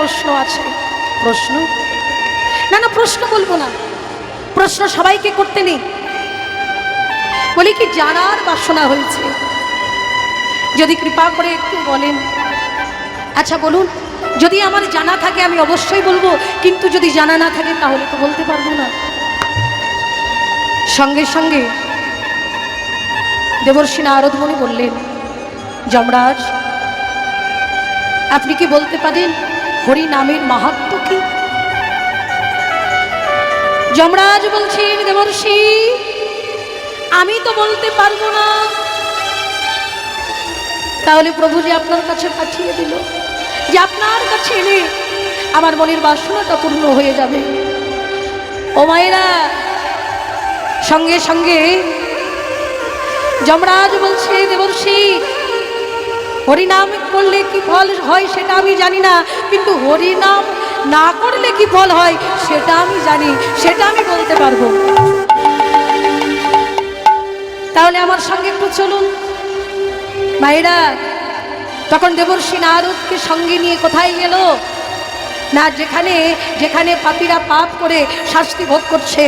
প্রশ্ন আছে। প্রশ্ন না না, প্রশ্ন বলবো না, প্রশ্ন সবাইকে করতে নেই, বলি কি জানার বাসনা হয়েছে, যদি কৃপা করে একটু বলেন। আচ্ছা বলুন, যদি আমার জানা থাকে আমি অবশ্যই বলবো, কিন্তু যদি জানা না থাকে তাহলে তো বলতে পারবো না। সঙ্গে সঙ্গে দেবর্ষি নারদ মুনি বললেন, যমরাজ আপনি কি বলতে পারেন হরি নামের মাহাত্ম্য কি? যমরাজ বলছেন, দেবর্ষি আমি তো বলতে পারবো না। তাহলে প্রভু যে আপনার কাছে পাঠিয়ে দিল, যে আপনার কাছে এলে আমার মনের বাসনাটা পূর্ণ হয়ে যাবে। ও মায়েরা, সঙ্গে সঙ্গে যমরাজ বলছে, দেবর্ষি হরিনাম করলে কি ফল হয় সেটা আমি জানি না, কিন্তু হরিনাম না করলে কি ফল হয় সেটা আমি জানি, সেটা আমি বলতে পারবো। তাহলে আমার সঙ্গে একটু চলুন। মায়েরা, তখন দেবর্ষি নারদকে সঙ্গে নিয়ে কোথায় গেল না, যেখানে যেখানে পাপীরা পাপ করে শাস্তি ভোগ করছে।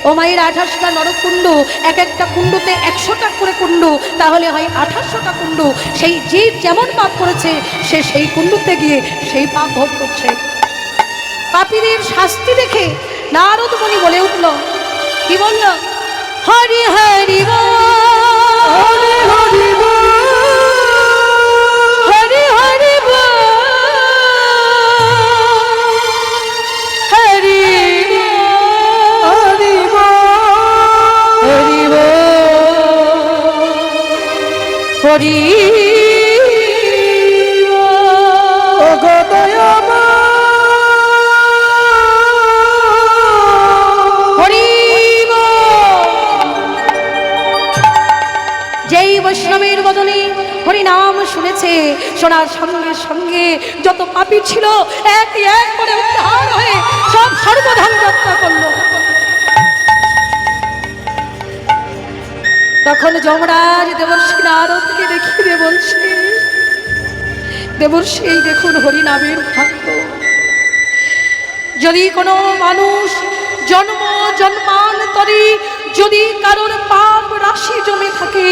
ও মায়ের 28টা নরকুণ্ড, এক একটা কুণ্ডতে 100টা করে কুণ্ড, তাহলে হয় 2800টা কুণ্ড। সেই যে যেমন পাপ করেছে সে সেই কুণ্ডতে গিয়ে সেই পাপ ভোগ করছে। পাপীদের শাস্তি দেখে নারদ মুনি বলে উঠল, কি বলল? হরি হরি বল, হরি হরি বল, হরি হরি বল, হরি হরি বল, হরি বল, হরি বৈষ্ণবের বদনে হরিনাম শুনেছে, শোনার সঙ্গে সঙ্গে যত পাপী ছিল এক এক করে উদ্ধার হয়ে সব সর্বধাম যাত্রা করলো। তখন যমরাজ দেবর্ষি নারদকে দেখিয়ে বলছে, দেবর্ষি এই দেখুন হরিনামের ভক্ত। যদি কোনো মানুষ জন্ম জন্মান্তরে যদি কারোর পাপ রাশি জমে থাকে,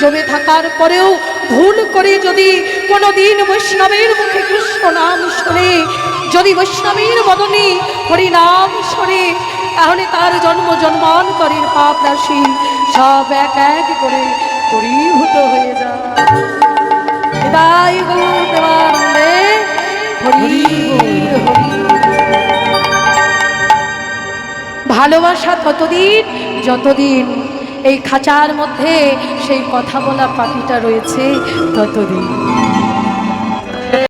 জমে থাকার পরেও ভুল করে যদি কোনোদিন বৈষ্ণবের মুখে কৃষ্ণ নাম শোনে, যদি বৈষ্ণবের বদনে হরিনাম শোনে, তাহলে তার জন্ম জন্মান্তরের পাপ রাশি সব এক এক করে পরিভূত হয়ে যায়। হৃদয় গৌর প্রেমানন্দে হরি হরি। ভালোবাসা ততদিন যতদিন এই খাঁচার মধ্যে সেই কথা বলা পাখিটা রয়েছে, ততদিন।